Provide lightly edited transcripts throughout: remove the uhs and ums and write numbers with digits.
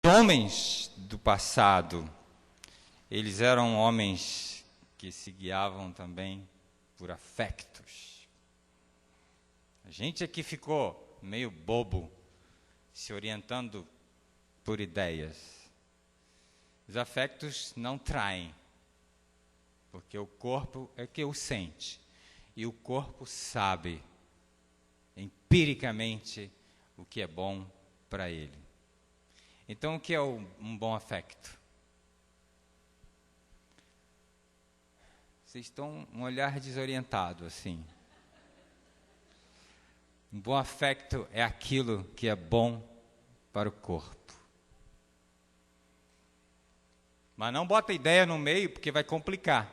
homens do passado, eles eram homens que se guiavam também por afectos. A gente aqui ficou meio bobo, se orientando por ideias. Os afectos não traem, porque o corpo é que o sente. E o corpo sabe, empiricamente, o que é bom para ele. Então, o que é um bom afecto? Vocês estão um olhar desorientado, assim. Um bom afecto é aquilo que é bom para o corpo. Mas não bota ideia no meio, porque vai complicar.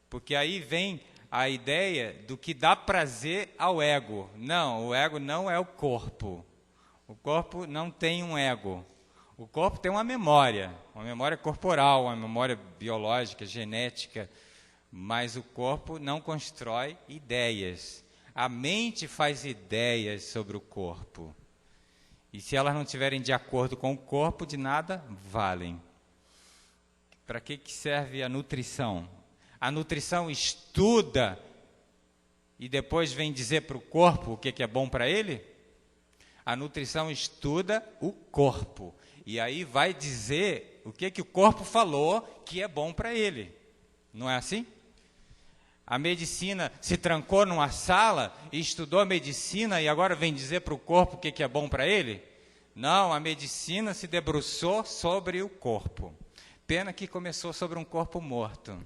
Porque aí vem a ideia do que dá prazer ao ego. Não, o ego não é o corpo. O corpo não tem um ego. O corpo tem uma memória corporal, uma memória biológica, genética, mas o corpo não constrói ideias. A mente faz ideias sobre o corpo. E se elas não estiverem de acordo com o corpo, de nada valem. Para que serve a nutrição? A nutrição estuda e depois vem dizer para o corpo o que é bom para ele? A nutrição estuda o corpo. E aí vai dizer o que o corpo falou que é bom para ele. Não é assim? A medicina se trancou numa sala e estudou a medicina e agora vem dizer para o corpo o que é bom para ele? Não, a medicina se debruçou sobre o corpo. Pena que começou sobre um corpo morto.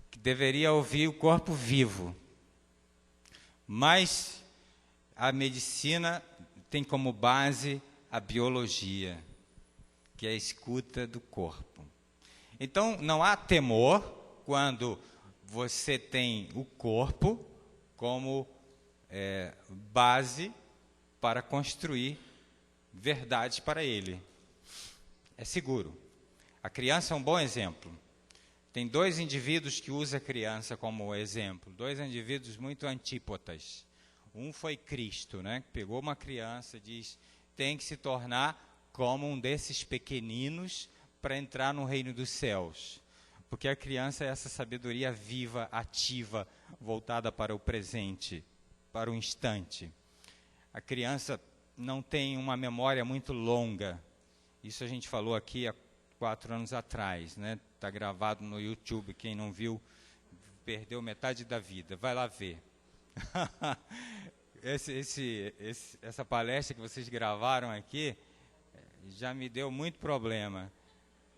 Que deveria ouvir o corpo vivo. Mas a medicina tem como base a biologia, que é a escuta do corpo. Então, não há temor quando você tem o corpo como base para construir verdades para ele. É seguro. A criança é um bom exemplo. Tem dois indivíduos que usam a criança como exemplo, dois indivíduos muito antípodas. Um foi Cristo, né? Pegou uma criança e diz, tem que se tornar como um desses pequeninos para entrar no reino dos céus. Porque a criança é essa sabedoria viva, ativa, voltada para o presente, para o instante. A criança não tem uma memória muito longa. Isso a gente falou aqui há 4 anos atrás, né? Está gravado no YouTube. Quem não viu, perdeu metade da vida. Vai lá ver. Essa palestra que vocês gravaram aqui já me deu muito problema.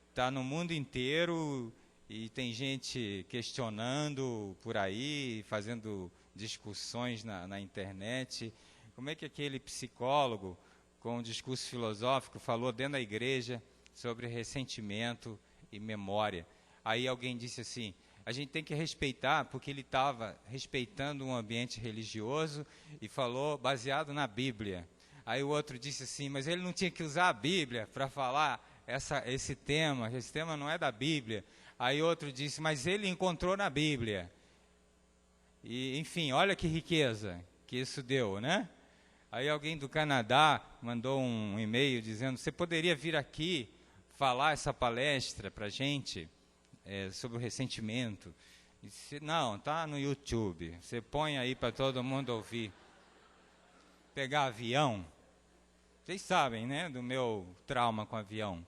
Está no mundo inteiro e tem gente questionando por aí, fazendo discussões na internet. Como é que aquele psicólogo, com um discurso filosófico, falou dentro da igreja sobre ressentimento e memória? Aí alguém disse assim, a gente tem que respeitar, porque ele estava respeitando um ambiente religioso e falou baseado na Bíblia. Aí o outro disse assim, mas ele não tinha que usar a Bíblia para falar esse tema não é da Bíblia. Aí outro disse, mas ele encontrou na Bíblia. E, enfim, olha que riqueza que isso deu, né? Aí alguém do Canadá mandou um e-mail dizendo, você poderia vir aqui falar essa palestra para a gente sobre o ressentimento? E disse, não, está no YouTube, você põe aí para todo mundo ouvir. Pegar avião, vocês sabem, né, do meu trauma com avião.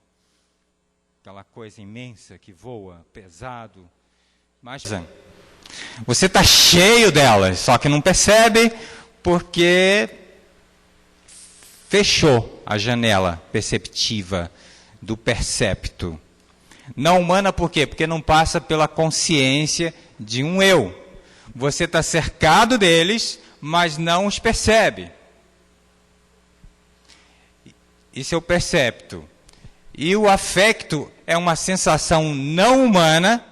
Aquela coisa imensa que voa, pesado. Mas você está cheio delas, só que não percebe porque fechou a janela perceptiva do percepto. Não humana por quê? Porque não passa pela consciência de um eu. Você está cercado deles, mas não os percebe. Isso é o percepto. E o afecto é uma sensação não humana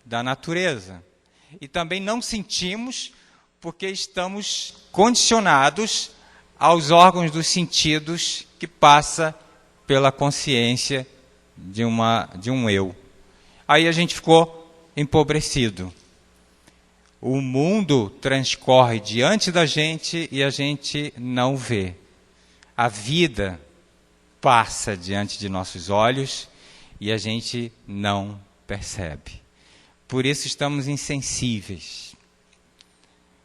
da natureza. E também não sentimos porque estamos condicionados aos órgãos dos sentidos que passa pela consciência de um eu. Aí a gente ficou empobrecido. O mundo transcorre diante da gente e a gente não vê. A vida passa diante de nossos olhos e a gente não percebe. Por isso estamos insensíveis.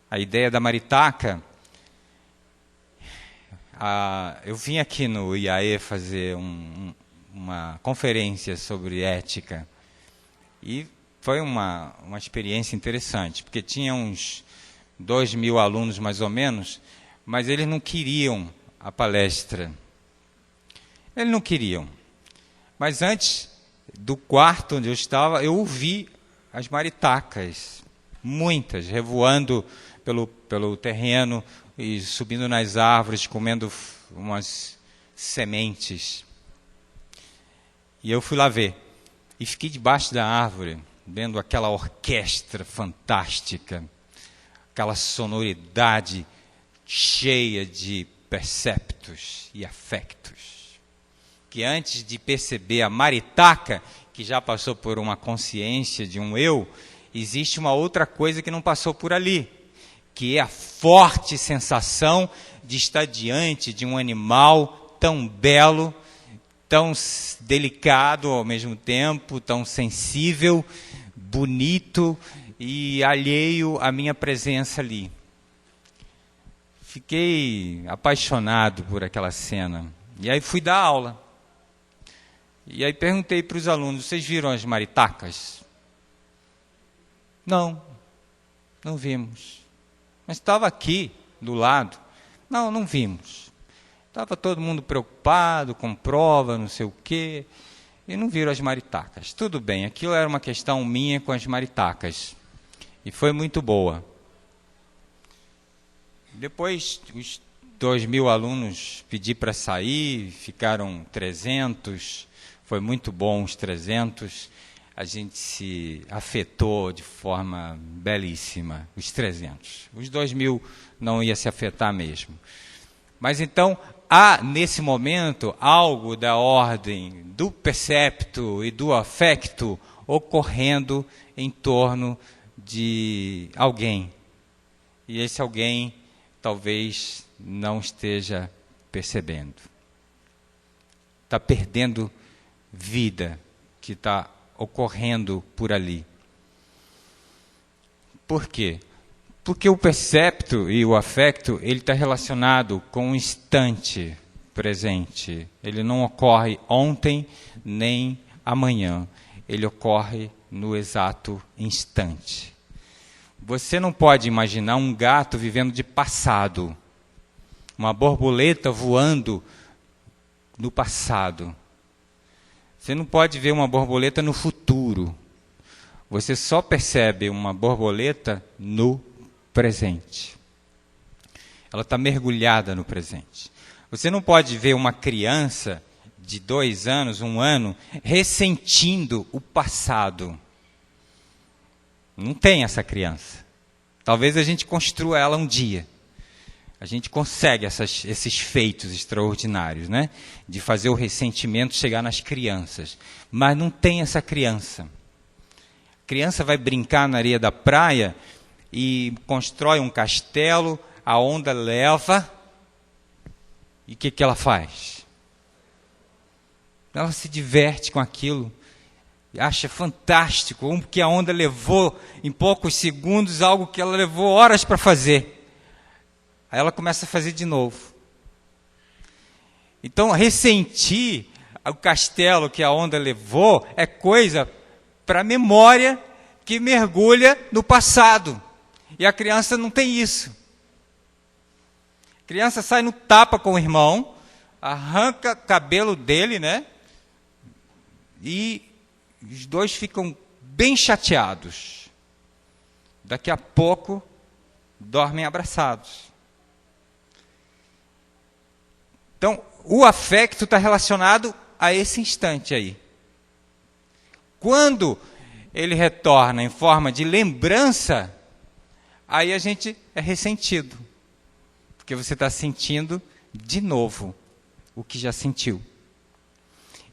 A ideia da maritaca, eu vim aqui no IAE fazer uma conferência sobre ética e foi uma experiência interessante, porque tinha uns 2.000 alunos mais ou menos, mas eles não queriam a palestra. Eles não queriam. Mas antes do quarto onde eu estava, eu ouvi as maritacas, muitas, revoando pelo terreno e subindo nas árvores, comendo umas sementes. E eu fui lá ver. E fiquei debaixo da árvore, vendo aquela orquestra fantástica, aquela sonoridade cheia de perceptos e afectos. Que antes de perceber a maritaca, que já passou por uma consciência de um eu, existe uma outra coisa que não passou por ali, que é a forte sensação de estar diante de um animal tão belo, tão delicado ao mesmo tempo, tão sensível, bonito e alheio à minha presença ali. Fiquei apaixonado por aquela cena. E aí fui dar aula. E aí perguntei para os alunos, vocês viram as maritacas? Não vimos. Mas estava aqui, do lado. Não vimos. Estava todo mundo preocupado com prova, não sei o quê, e não viram as maritacas. Tudo bem, aquilo era uma questão minha com as maritacas. E foi muito boa. Depois, os 2.000 alunos pedi para sair, ficaram 300, foi muito bom os 300. A gente se afetou de forma belíssima, os 300. Os 2.000 não ia se afetar mesmo. Mas então, há nesse momento algo da ordem do percepto e do afecto ocorrendo em torno de alguém. E esse alguém talvez não esteja percebendo. Está perdendo vida que está ocorrendo por ali. Por quê? Porque o percepto e o afecto, ele está relacionado com o instante presente. Ele não ocorre ontem nem amanhã. Ele ocorre no exato instante. Você não pode imaginar um gato vivendo de passado, uma borboleta voando no passado. Você não pode ver uma borboleta no futuro. Você só percebe uma borboleta no presente. Ela está mergulhada no presente. Você não pode ver uma criança de 2 anos, 1 ano, ressentindo o passado. Não tem essa criança. Talvez a gente construa ela um dia. A gente consegue esses feitos extraordinários, né? De fazer o ressentimento chegar nas crianças. Mas não tem essa criança. A criança vai brincar na areia da praia e constrói um castelo, a onda leva, e o que ela faz? Ela se diverte com aquilo, acha fantástico, como que a onda levou em poucos segundos algo que ela levou horas para fazer. Aí ela começa a fazer de novo. Então, ressentir o castelo que a onda levou é coisa para a memória que mergulha no passado. E a criança não tem isso. A criança sai no tapa com o irmão, arranca o cabelo dele, né? E os dois ficam bem chateados. Daqui a pouco, dormem abraçados. Então, o afecto está relacionado a esse instante aí. Quando ele retorna em forma de lembrança, aí a gente é ressentido. Porque você está sentindo de novo o que já sentiu.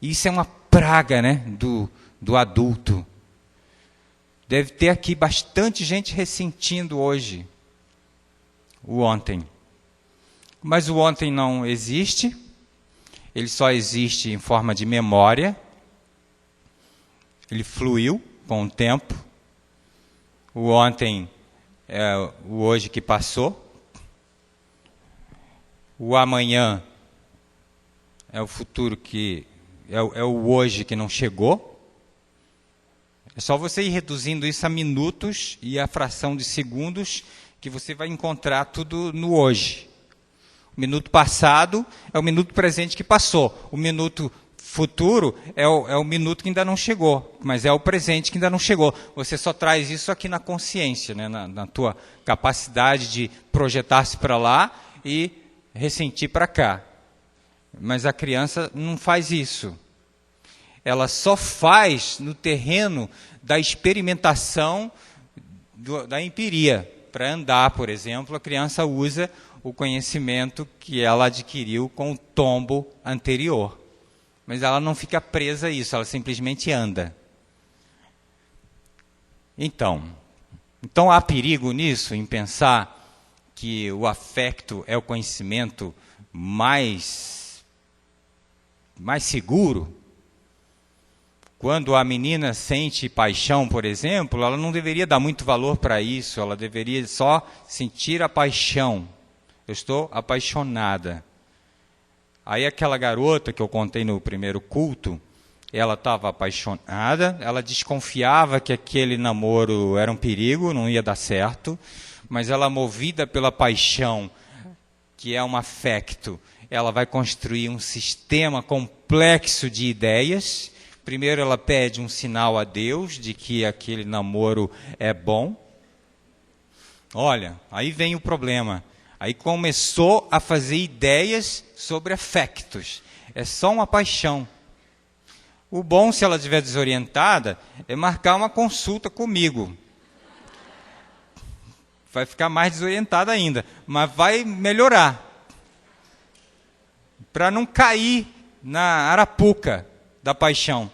E isso é uma praga, né, do adulto. Deve ter aqui bastante gente ressentindo hoje o ontem. Mas o ontem não existe ele só existe em forma de memória, ele fluiu com o tempo, o ontem é o hoje que passou, o amanhã é o futuro que é o hoje que não chegou. É só você ir reduzindo isso a minutos e a fração de segundos que você vai encontrar tudo no hoje. O minuto passado é o minuto presente que passou. O minuto futuro é o minuto que ainda não chegou, mas é o presente que ainda não chegou. Você só traz isso aqui na consciência, né? na tua capacidade de projetar-se para lá e ressentir para cá. Mas a criança não faz isso. Ela só faz no terreno da experimentação, da empiria. Para andar, por exemplo, a criança usa o conhecimento que ela adquiriu com o tombo anterior. Mas ela não fica presa a isso, ela simplesmente anda. Então há perigo nisso, em pensar que o afecto é o conhecimento mais seguro? Quando a menina sente paixão, por exemplo, ela não deveria dar muito valor para isso, ela deveria só sentir a paixão. Eu estou apaixonada. Aí aquela garota que eu contei no primeiro culto, ela estava apaixonada, ela desconfiava que aquele namoro era um perigo, não ia dar certo, mas ela, movida pela paixão, que é um afecto, ela vai construir um sistema complexo de ideias. Primeiro ela pede um sinal a Deus de que aquele namoro é bom. Olha, aí vem o problema. Aí começou a fazer ideias sobre afectos. É só uma paixão. O bom, se ela estiver desorientada, é marcar uma consulta comigo. Vai ficar mais desorientada ainda, mas vai melhorar. Para não cair na arapuca da paixão.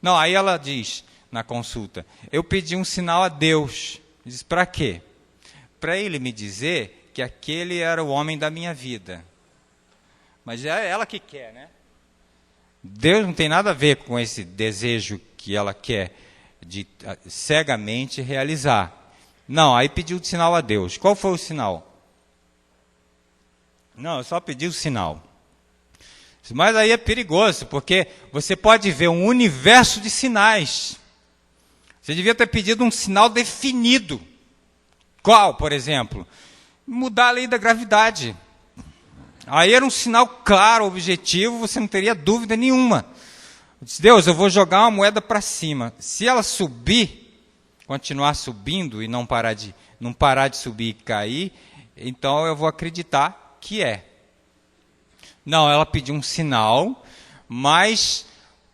Não, aí ela diz na consulta, eu pedi um sinal a Deus. Diz, para quê? Para ele me dizer que aquele era o homem da minha vida. Mas é ela que quer, né? Deus não tem nada a ver com esse desejo que ela quer de cegamente realizar. Não, aí pediu o sinal a Deus. Qual foi o sinal? Não, eu só pedi o sinal. Mas aí é perigoso, porque você pode ver um universo de sinais. Você devia ter pedido um sinal definido. Qual, por exemplo? Mudar a lei da gravidade. Aí era um sinal claro, objetivo, você não teria dúvida nenhuma. Eu disse, Deus, eu vou jogar uma moeda para cima. Se ela subir, continuar subindo e não parar de subir e cair, então eu vou acreditar que é. Não, ela pediu um sinal, mas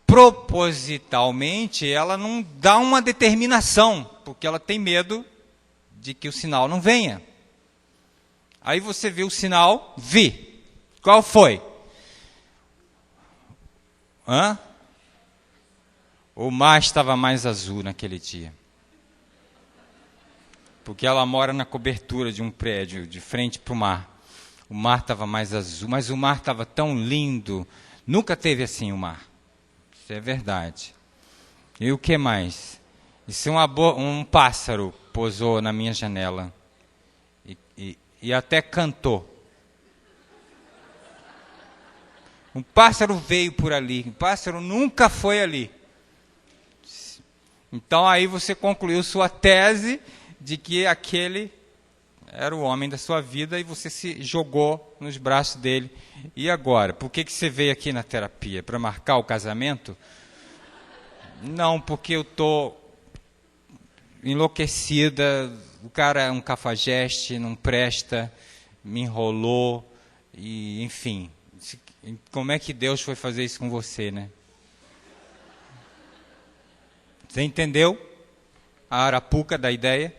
propositalmente ela não dá uma determinação, porque ela tem medo de que o sinal não venha. Aí você vê o sinal, vi. Qual foi? O mar estava mais azul naquele dia. Porque ela mora na cobertura de um prédio, de frente para o mar. O mar estava mais azul, mas o mar estava tão lindo. Nunca teve assim o mar. Isso é verdade. E o que mais? Isso um pássaro pousou na minha janela. E até cantou. Um pássaro veio por ali. Um pássaro nunca foi ali. Então aí você concluiu sua tese de que aquele era o homem da sua vida e você se jogou nos braços dele. E agora? Por que você veio aqui na terapia? Para marcar o casamento? Não, porque eu estou enlouquecida. O cara é um cafajeste, não presta, me enrolou. E, enfim, como é que Deus foi fazer isso com você, né? Você entendeu a arapuca da ideia?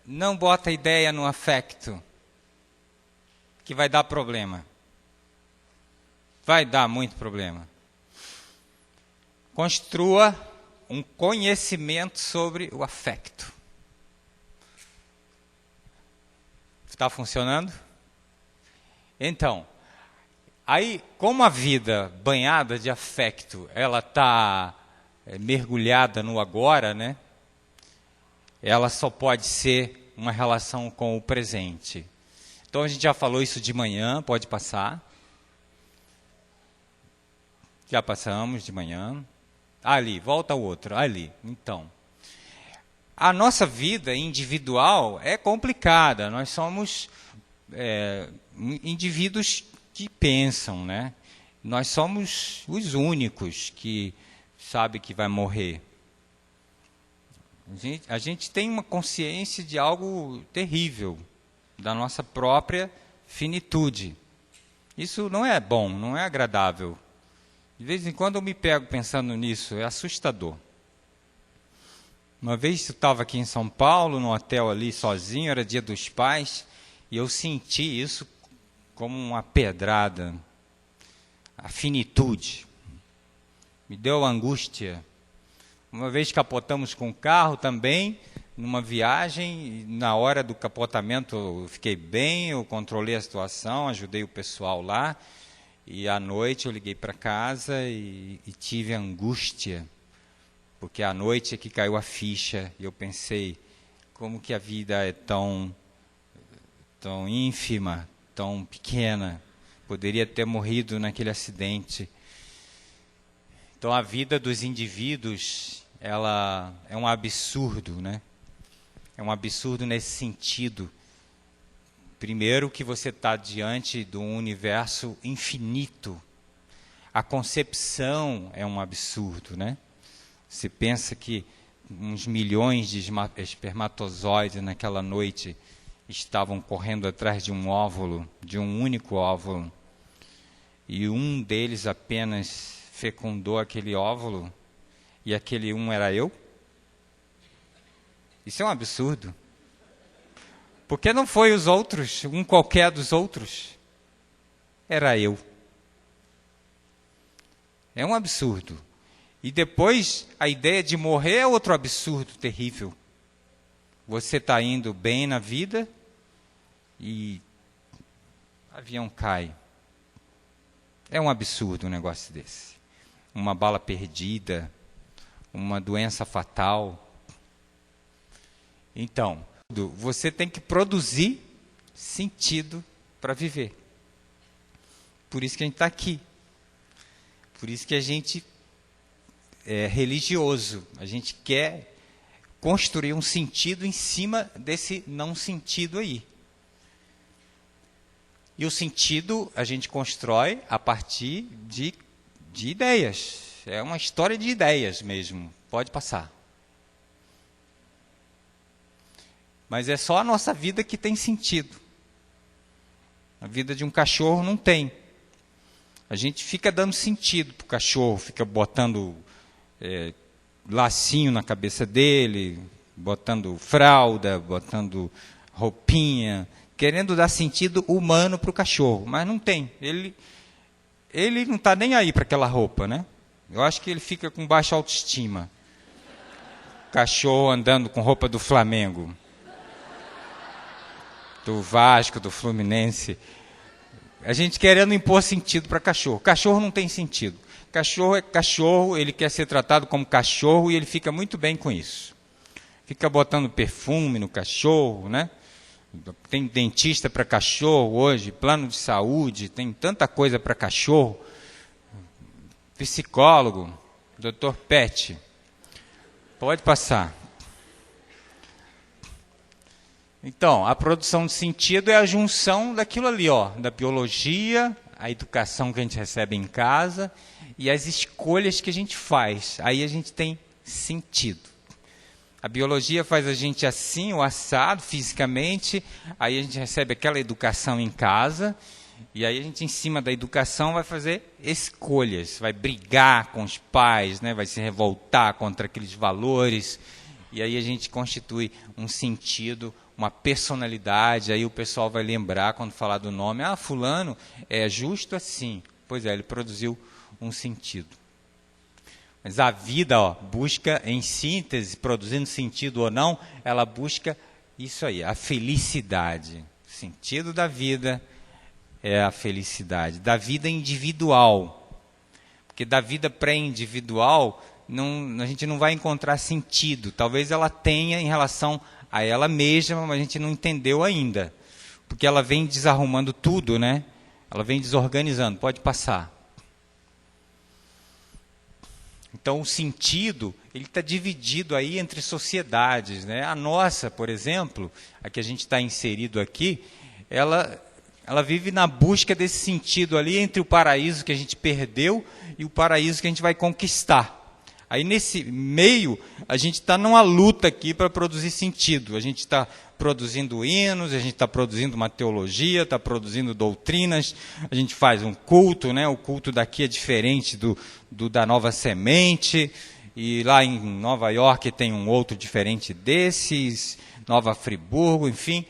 Não bota a ideia no afecto, que vai dar problema. Vai dar muito problema. Construa um conhecimento sobre o afecto. Está funcionando? Então, Aí, como a vida banhada de afecto, ela está mergulhada no agora, né? Ela só pode ser uma relação com o presente. Então a gente já falou isso de manhã, pode passar. Já passamos de manhã. Ali, volta o outro, ali. Então, a nossa vida individual é complicada. Nós somos indivíduos que pensam, né? Nós somos os únicos que sabem que vai morrer. A gente tem uma consciência de algo terrível, da nossa própria finitude. Isso não é bom, não é agradável. De vez em quando eu me pego pensando nisso, é assustador. Uma vez eu estava aqui em São Paulo, num hotel ali sozinho, era Dia dos Pais, e eu senti isso como uma pedrada, a finitude. Me deu angústia. Uma vez capotamos com o carro também, numa viagem, na hora do capotamento eu fiquei bem, eu controlei a situação, ajudei o pessoal lá, e à noite eu liguei para casa e tive angústia, porque à noite é que caiu a ficha, e eu pensei, como que a vida é tão ínfima, tão pequena, poderia ter morrido naquele acidente. Então a vida dos indivíduos, ela é um absurdo, né? É um absurdo nesse sentido. Primeiro que você está diante de um universo infinito. A concepção é um absurdo, né? Você pensa que uns milhões de espermatozoides naquela noite estavam correndo atrás de um óvulo, de um único óvulo, e um deles apenas fecundou aquele óvulo, e aquele um era eu? Isso é um absurdo. Porque não foi os outros, um qualquer dos outros. Era eu. É um absurdo. E depois, a ideia de morrer é outro absurdo terrível. Você está indo bem na vida e o avião cai. É um absurdo um negócio desse. Uma bala perdida, uma doença fatal. Então, você tem que produzir sentido para viver. Por isso que a gente está aqui. Por isso que a gente é religioso. A gente quer construir um sentido em cima desse não sentido aí. E o sentido a gente constrói a partir de ideias. É uma história de ideias mesmo. Pode passar. Mas é só a nossa vida que tem sentido. A vida de um cachorro não tem. A gente fica dando sentido para o cachorro, fica botando lacinho na cabeça dele, botando fralda, botando roupinha, querendo dar sentido humano para o cachorro, mas não tem. Ele não está nem aí para aquela roupa, né? Eu acho que ele fica com baixa autoestima. Cachorro andando com roupa do Flamengo, do Vasco, do Fluminense. A gente querendo impor sentido para cachorro. Cachorro não tem sentido. Cachorro é cachorro, ele quer ser tratado como cachorro e ele fica muito bem com isso. Fica botando perfume no cachorro, né? Tem dentista para cachorro hoje, plano de saúde, tem tanta coisa para cachorro. Psicólogo, Dr. Pet. Pode passar. Então, a produção de sentido é a junção daquilo ali, ó, da biologia, a educação que a gente recebe em casa e as escolhas que a gente faz. Aí a gente tem sentido. A biologia faz a gente assim, o assado, fisicamente, aí a gente recebe aquela educação em casa, e aí a gente, em cima da educação, vai fazer escolhas, vai brigar com os pais, né, vai se revoltar contra aqueles valores, e aí a gente constitui um sentido, uma personalidade, aí o pessoal vai lembrar quando falar do nome, fulano é justo assim. Pois é, ele produziu um sentido. Mas a vida, ó, busca, em síntese, produzindo sentido ou não, ela busca isso aí, a felicidade. O sentido da vida é a felicidade, da vida individual. Porque da vida pré-individual, a gente não vai encontrar sentido. Talvez ela tenha em relação a ela mesma, mas a gente não entendeu ainda. Porque ela vem desarrumando tudo, né? Ela vem desorganizando. Pode passar. Então, o sentido, ele está dividido aí entre sociedades, né? A nossa, por exemplo, a que a gente está inserido aqui, ela vive na busca desse sentido ali entre o paraíso que a gente perdeu e o paraíso que a gente vai conquistar. Aí, nesse meio, a gente está numa luta aqui para produzir sentido. A gente está produzindo hinos, a gente está produzindo uma teologia, está produzindo doutrinas, a gente faz um culto, né? O culto daqui é diferente do da Nova Semente, e lá em Nova York tem um outro diferente desses, Nova Friburgo, enfim,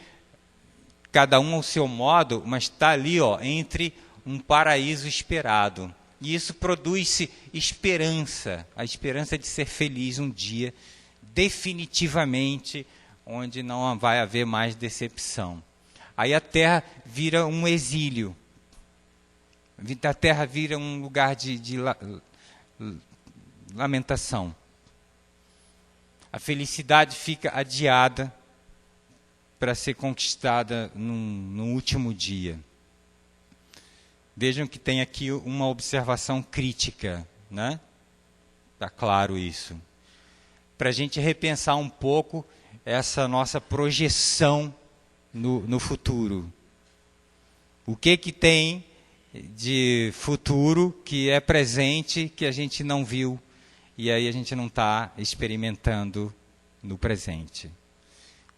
cada um ao seu modo, mas está ali, entre um paraíso esperado. E isso produz-se esperança, a esperança de ser feliz um dia, definitivamente, onde não vai haver mais decepção. Aí a terra vira um exílio, a terra vira um lugar de lamentação. A felicidade fica adiada para ser conquistada no último dia. Vejam que tem aqui uma observação crítica, né? Está claro isso. Para a gente repensar um pouco essa nossa projeção no futuro. O que tem de futuro que é presente, que a gente não viu, e aí a gente não está experimentando no presente.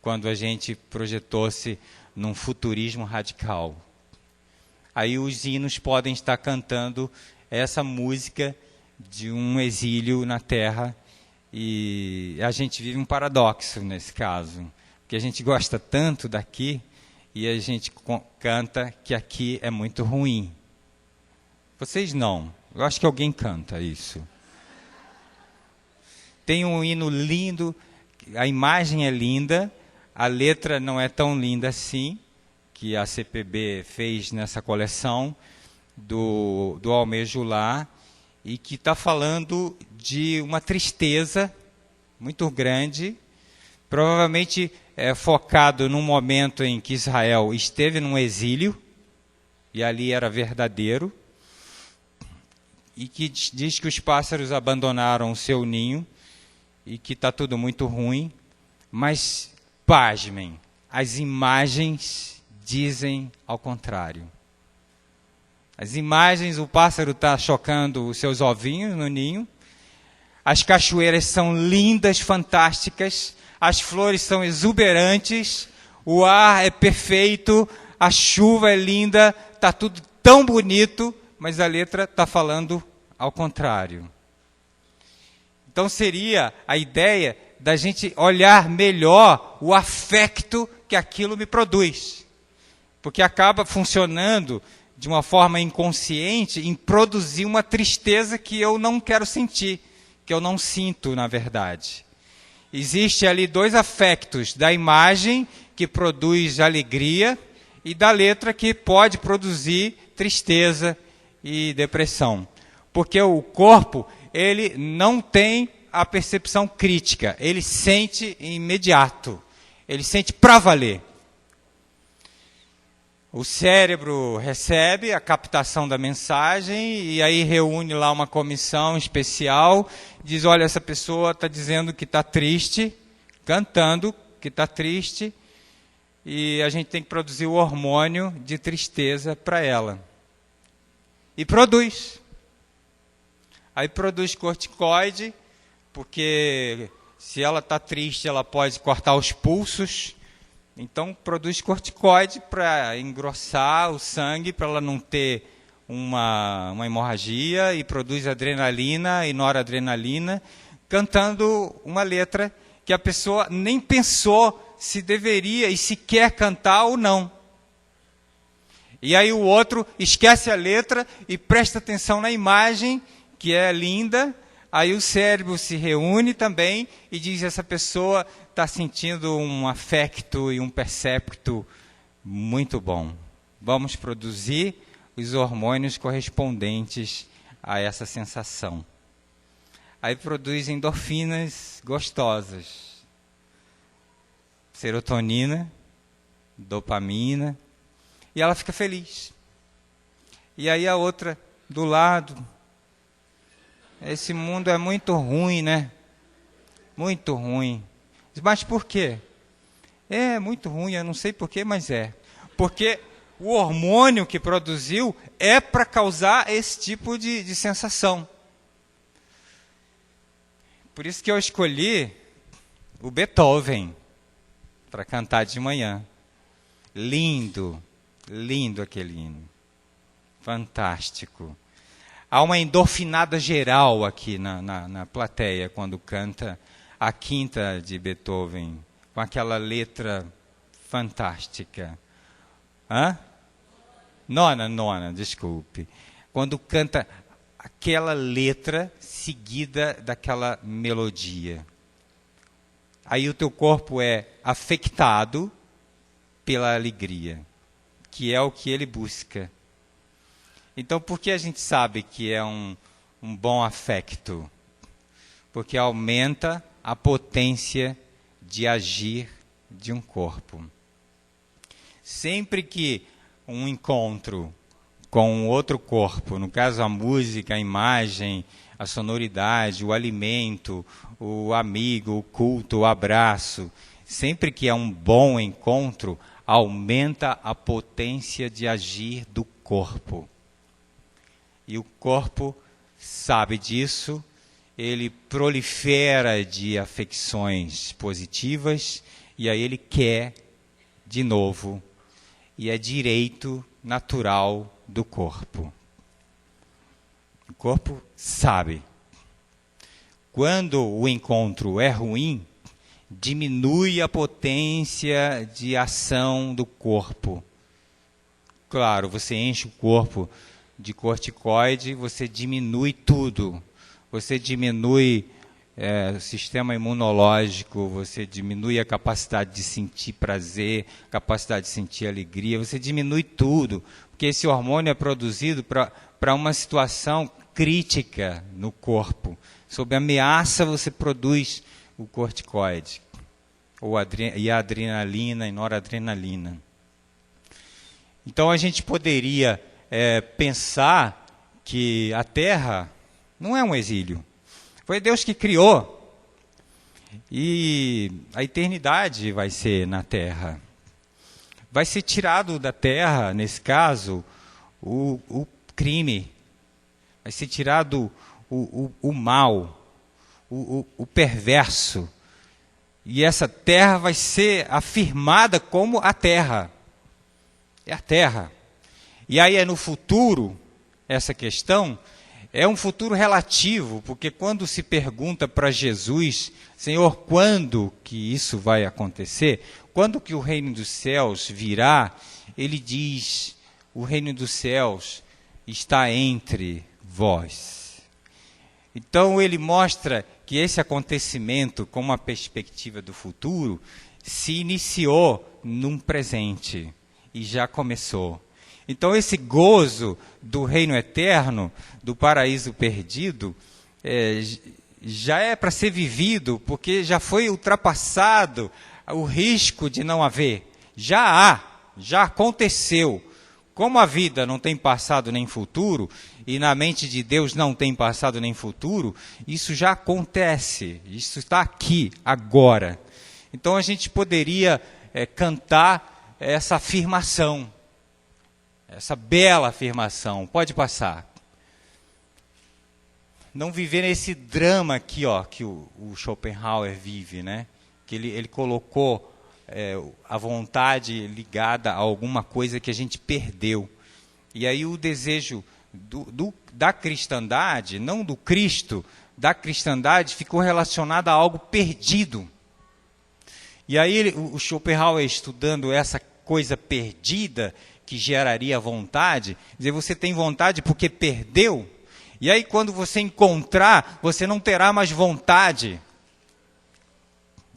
Quando a gente projetou-se num futurismo radical. Aí os hinos podem estar cantando essa música de um exílio na Terra, e a gente vive um paradoxo nesse caso, porque a gente gosta tanto daqui e a gente canta que aqui é muito ruim. Vocês não, eu acho que alguém canta isso. Tem um hino lindo, a imagem é linda, a letra não é tão linda assim, que a CPB fez nessa coleção do Almir Julá, e que está falando de uma tristeza muito grande, provavelmente focado num momento em que Israel esteve num exílio, e ali era verdadeiro, e que diz que os pássaros abandonaram o seu ninho, e que está tudo muito ruim, mas, pasmem, as imagens dizem ao contrário. As imagens, o pássaro está chocando os seus ovinhos no ninho, as cachoeiras são lindas, fantásticas, as flores são exuberantes, o ar é perfeito, a chuva é linda, está tudo tão bonito, mas a letra está falando ao contrário. Então seria a ideia da gente olhar melhor o afecto que aquilo me produz. Porque acaba funcionando de uma forma inconsciente em produzir uma tristeza que eu não quero sentir, que eu não sinto, na verdade. Existe ali dois afectos, da imagem, que produz alegria, e da letra, que pode produzir tristeza e depressão. Porque o corpo, ele não tem a percepção crítica, ele sente imediato, ele sente para valer. O cérebro recebe a captação da mensagem e aí reúne lá uma comissão especial, diz, olha, essa pessoa está dizendo que está triste, cantando que está triste, e a gente tem que produzir o hormônio de tristeza para ela. E produz. Aí produz corticoide, porque se ela está triste, ela pode cortar os pulsos. Então, produz corticoide para engrossar o sangue, para ela não ter uma hemorragia, e produz adrenalina e noradrenalina, cantando uma letra que a pessoa nem pensou se deveria e se quer cantar ou não. E aí o outro esquece a letra e presta atenção na imagem, que é linda. Aí o cérebro se reúne também e diz, essa pessoa está sentindo um afecto e um percepto muito bom. vamos produzir os hormônios correspondentes a essa sensação. Aí produz endorfinas gostosas, serotonina, dopamina, e ela fica feliz. E aí a outra do lado, esse mundo é muito ruim, né? Muito ruim. Mas por quê? É muito ruim, eu não sei por quê, mas é. Porque o hormônio que produziu é para causar esse tipo de sensação. Por isso que eu escolhi o Beethoven para cantar de manhã. Lindo, lindo aquele hino. Fantástico. Há uma endorfinada geral aqui na plateia quando canta a quinta de Beethoven, com aquela letra fantástica. Hã? Nona, desculpe. Quando canta aquela letra seguida daquela melodia. Aí o teu corpo é afetado pela alegria, que é o que ele busca. Então, por que a gente sabe que é um bom afecto? Porque aumenta a potência de agir de um corpo. Sempre que um encontro com outro corpo, no caso a música, a imagem, a sonoridade, o alimento, o amigo, o culto, o abraço, sempre que é um bom encontro, aumenta a potência de agir do corpo. E o corpo sabe disso, ele prolifera de afecções positivas, e aí ele quer de novo, e é direito natural do corpo. O corpo sabe. Quando o encontro é ruim, diminui a potência de ação do corpo. Claro, você enche o corpo de corticoide, você diminui tudo. Você diminui o sistema imunológico, você diminui a capacidade de sentir prazer, capacidade de sentir alegria, você diminui tudo, porque esse hormônio é produzido para uma situação crítica no corpo. Sob ameaça você produz o corticoide, e a adrenalina e noradrenalina. Então a gente poderia pensar que a Terra não é um exílio. Foi Deus que criou. E a eternidade vai ser na Terra. Vai ser tirado da Terra, nesse caso, o crime. Vai ser tirado o mal, o perverso. E essa Terra vai ser afirmada como a Terra. É a Terra. E aí é no futuro, essa questão, é um futuro relativo, porque quando se pergunta para Jesus, Senhor, quando que isso vai acontecer? Quando que o reino dos céus virá? Ele diz, o reino dos céus está entre vós. Então ele mostra que esse acontecimento, com uma perspectiva do futuro, se iniciou num presente e já começou. Então esse gozo do reino eterno, do paraíso perdido, já é para ser vivido, porque já foi ultrapassado o risco de não haver. Já aconteceu. Como a vida não tem passado nem futuro, e na mente de Deus não tem passado nem futuro, isso já acontece, isso está aqui, agora. Então a gente poderia cantar essa afirmação, essa bela afirmação. Pode passar. Não viver nesse drama aqui, que o Schopenhauer vive, né? Que ele colocou a vontade ligada a alguma coisa que a gente perdeu. E aí o desejo da cristandade, não do Cristo, da cristandade, ficou relacionado a algo perdido. E aí o Schopenhauer, estudando essa coisa perdida, que geraria vontade, dizer, você tem vontade porque perdeu, e aí quando você encontrar, você não terá mais vontade.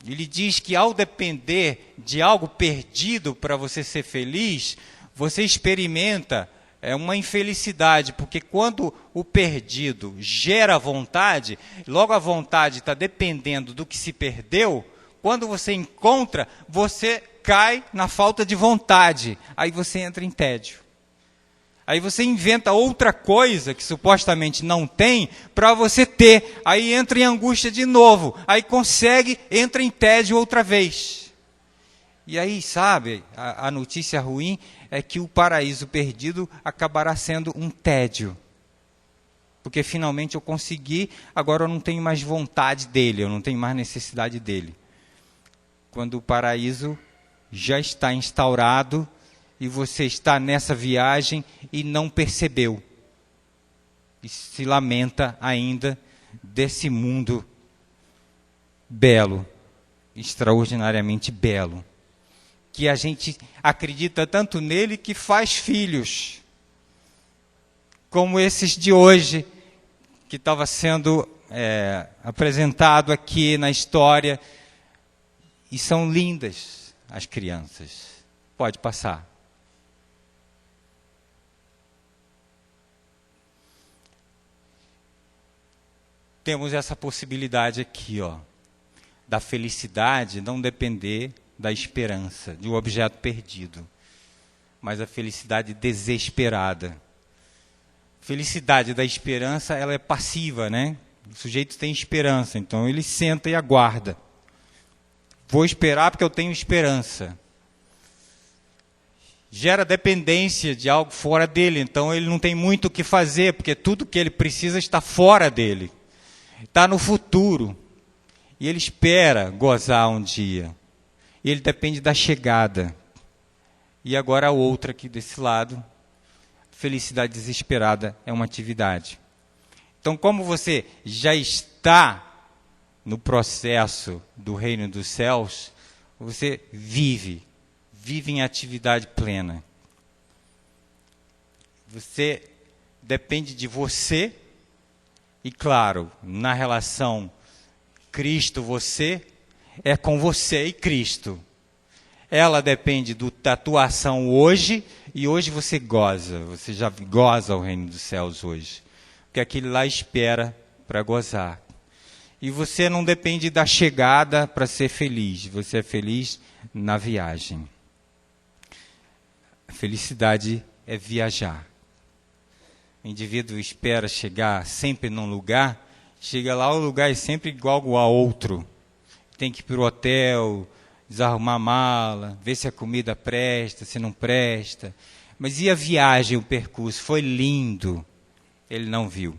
Ele diz que ao depender de algo perdido para você ser feliz, você experimenta uma infelicidade, porque quando o perdido gera vontade, logo a vontade está dependendo do que se perdeu, quando você encontra, você cai na falta de vontade, aí você entra em tédio. Aí você inventa outra coisa que supostamente não tem para você ter. Aí entra em angústia de novo. Aí consegue, entra em tédio outra vez. E aí, sabe, a notícia ruim é que o paraíso perdido acabará sendo um tédio. Porque finalmente eu consegui, agora eu não tenho mais vontade dele, eu não tenho mais necessidade dele. Quando o paraíso já está instaurado, e você está nessa viagem e não percebeu. E se lamenta ainda desse mundo belo, extraordinariamente belo. Que a gente acredita tanto nele que faz filhos. Como esses de hoje, que estava sendo apresentado aqui na história. E são lindas as crianças. Pode passar. Temos essa possibilidade aqui, da felicidade não depender da esperança, de um objeto perdido, mas a felicidade desesperada. Felicidade da esperança, ela é passiva, né? O sujeito tem esperança, então ele senta e aguarda. Vou esperar porque eu tenho esperança. Gera dependência de algo fora dele, então ele não tem muito o que fazer, porque tudo que ele precisa está fora dele. Está no futuro. E ele espera gozar um dia. E ele depende da chegada. E agora a outra aqui desse lado. Felicidade desesperada é uma atividade. Então, como você já está no processo do reino dos céus, você vive em atividade plena. Você depende de você. E claro, na relação Cristo-você, é com você e Cristo. Ela depende da tua ação hoje, e hoje você goza. Você já goza o reino dos céus hoje. Porque aquele lá espera para gozar. E você não depende da chegada para ser feliz. Você é feliz na viagem. A felicidade é viajar. O indivíduo espera chegar sempre num lugar, chega lá, o lugar é sempre igual a outro. Tem que ir para o hotel, desarrumar a mala, ver se a comida presta, se não presta. Mas e a viagem, o percurso? Foi lindo. Ele não viu.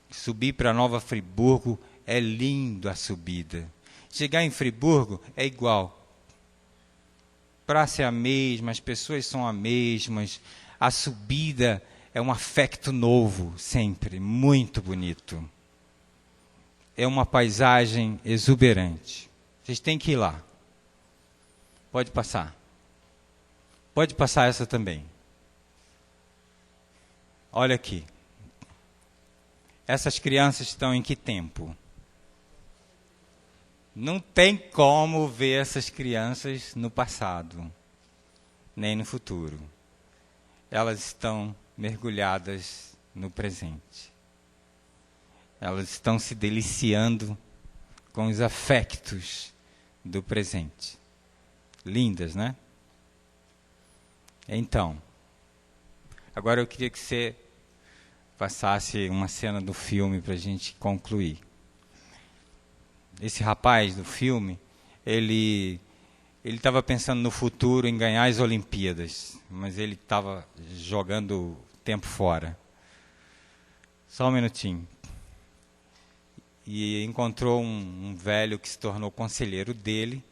Subir para Nova Friburgo é lindo a subida. Chegar em Friburgo é igual. Praça é a mesma, as pessoas são as mesmas. A subida é um afecto novo, sempre, muito bonito. É uma paisagem exuberante. Vocês têm que ir lá. Pode passar. Pode passar essa também. Olha aqui. Essas crianças estão em que tempo? Não tem como ver essas crianças no passado, nem no futuro. Elas estão mergulhadas no presente. Elas estão se deliciando com os afectos do presente. Lindas, né? Então, agora eu queria que você passasse uma cena do filme para a gente concluir. Esse rapaz do filme, ele estava pensando no futuro, em ganhar as Olimpíadas, mas ele estava jogando tempo fora. Só um minutinho. E encontrou um velho que se tornou conselheiro dele,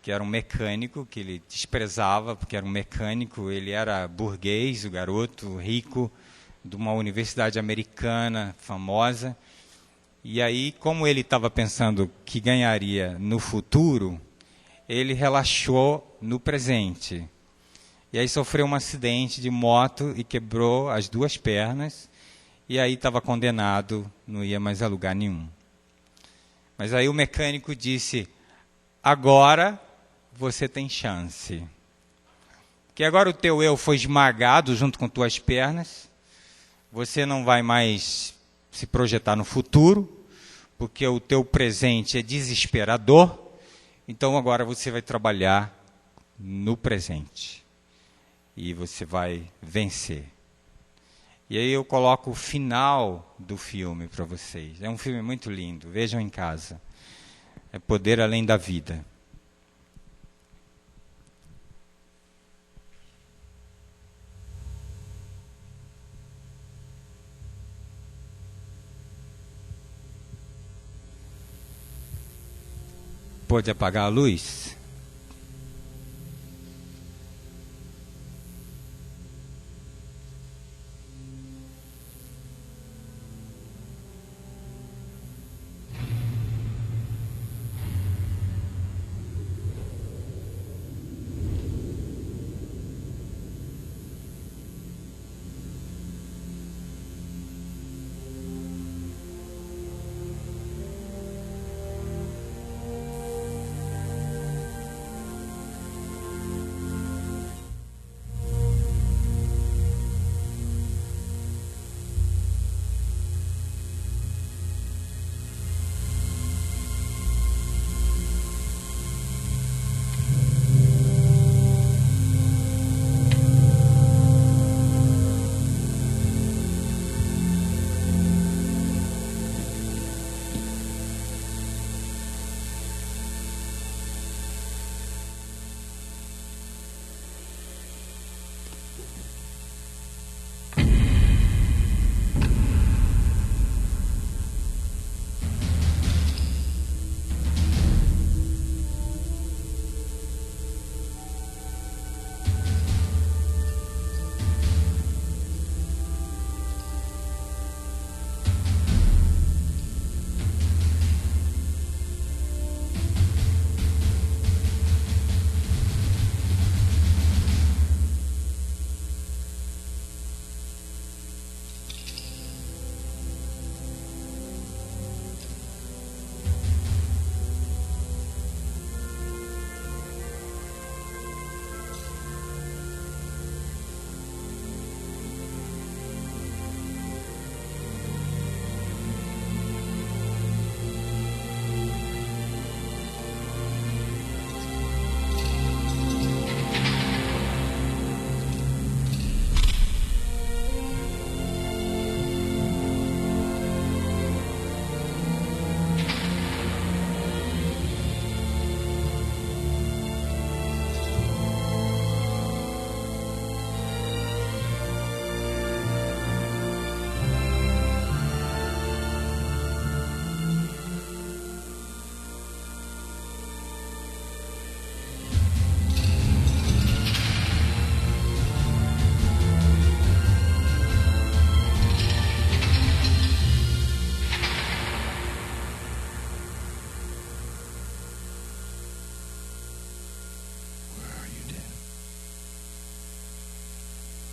que era um mecânico, que ele desprezava, porque era um mecânico. Ele era burguês, o garoto, rico, de uma universidade americana famosa. E aí, como ele estava pensando que ganharia no futuro, ele relaxou no presente. E aí sofreu um acidente de moto e quebrou as 2 pernas. E aí estava condenado, não ia mais a lugar nenhum. Mas aí o mecânico disse: agora você tem chance. Que agora o teu eu foi esmagado junto com tuas pernas. Você não vai mais se projetar no futuro, porque o teu presente é desesperador. Então agora você vai trabalhar no presente. E você vai vencer. E aí eu coloco o final do filme para vocês. É um filme muito lindo, vejam em casa. É Poder Além da Vida. Pode apagar a luz?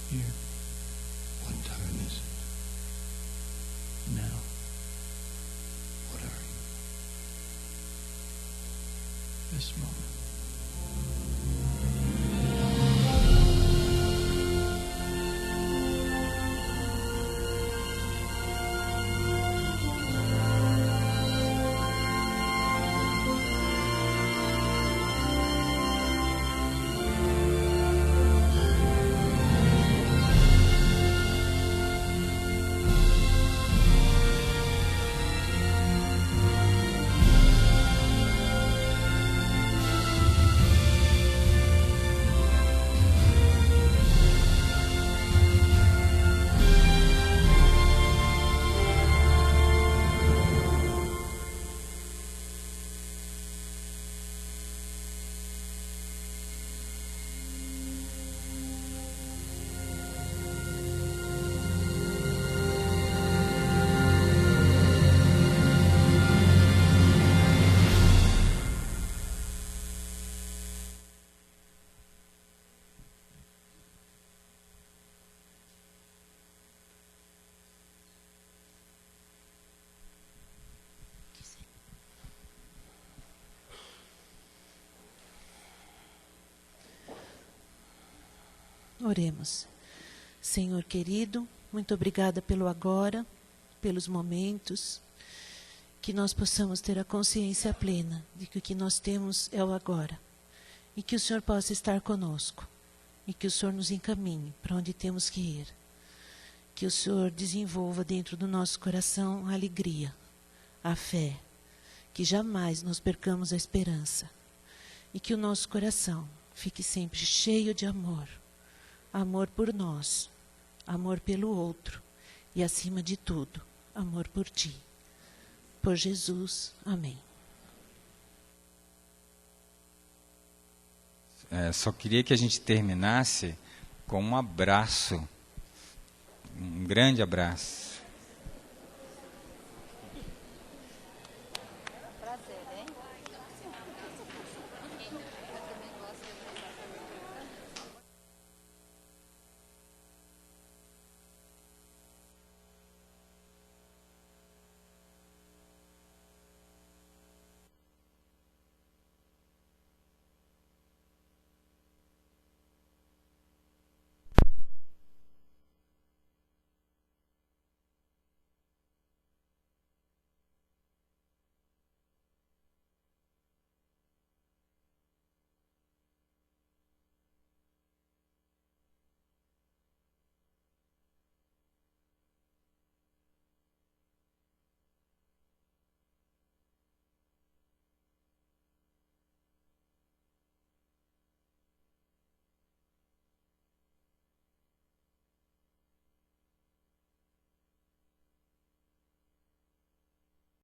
Here. What time is it? Now. What are you? This moment. Oremos. Senhor querido, muito obrigada pelo agora, pelos momentos, que nós possamos ter a consciência plena de que o que nós temos é o agora, e que o Senhor possa estar conosco, e que o Senhor nos encaminhe para onde temos que ir, que o Senhor desenvolva dentro do nosso coração a alegria, a fé, que jamais nós percamos a esperança, e que o nosso coração fique sempre cheio de amor, amor por nós, amor pelo outro e, acima de tudo, amor por Ti. Por Jesus. Amém. Só queria que a gente terminasse com um abraço, um grande abraço.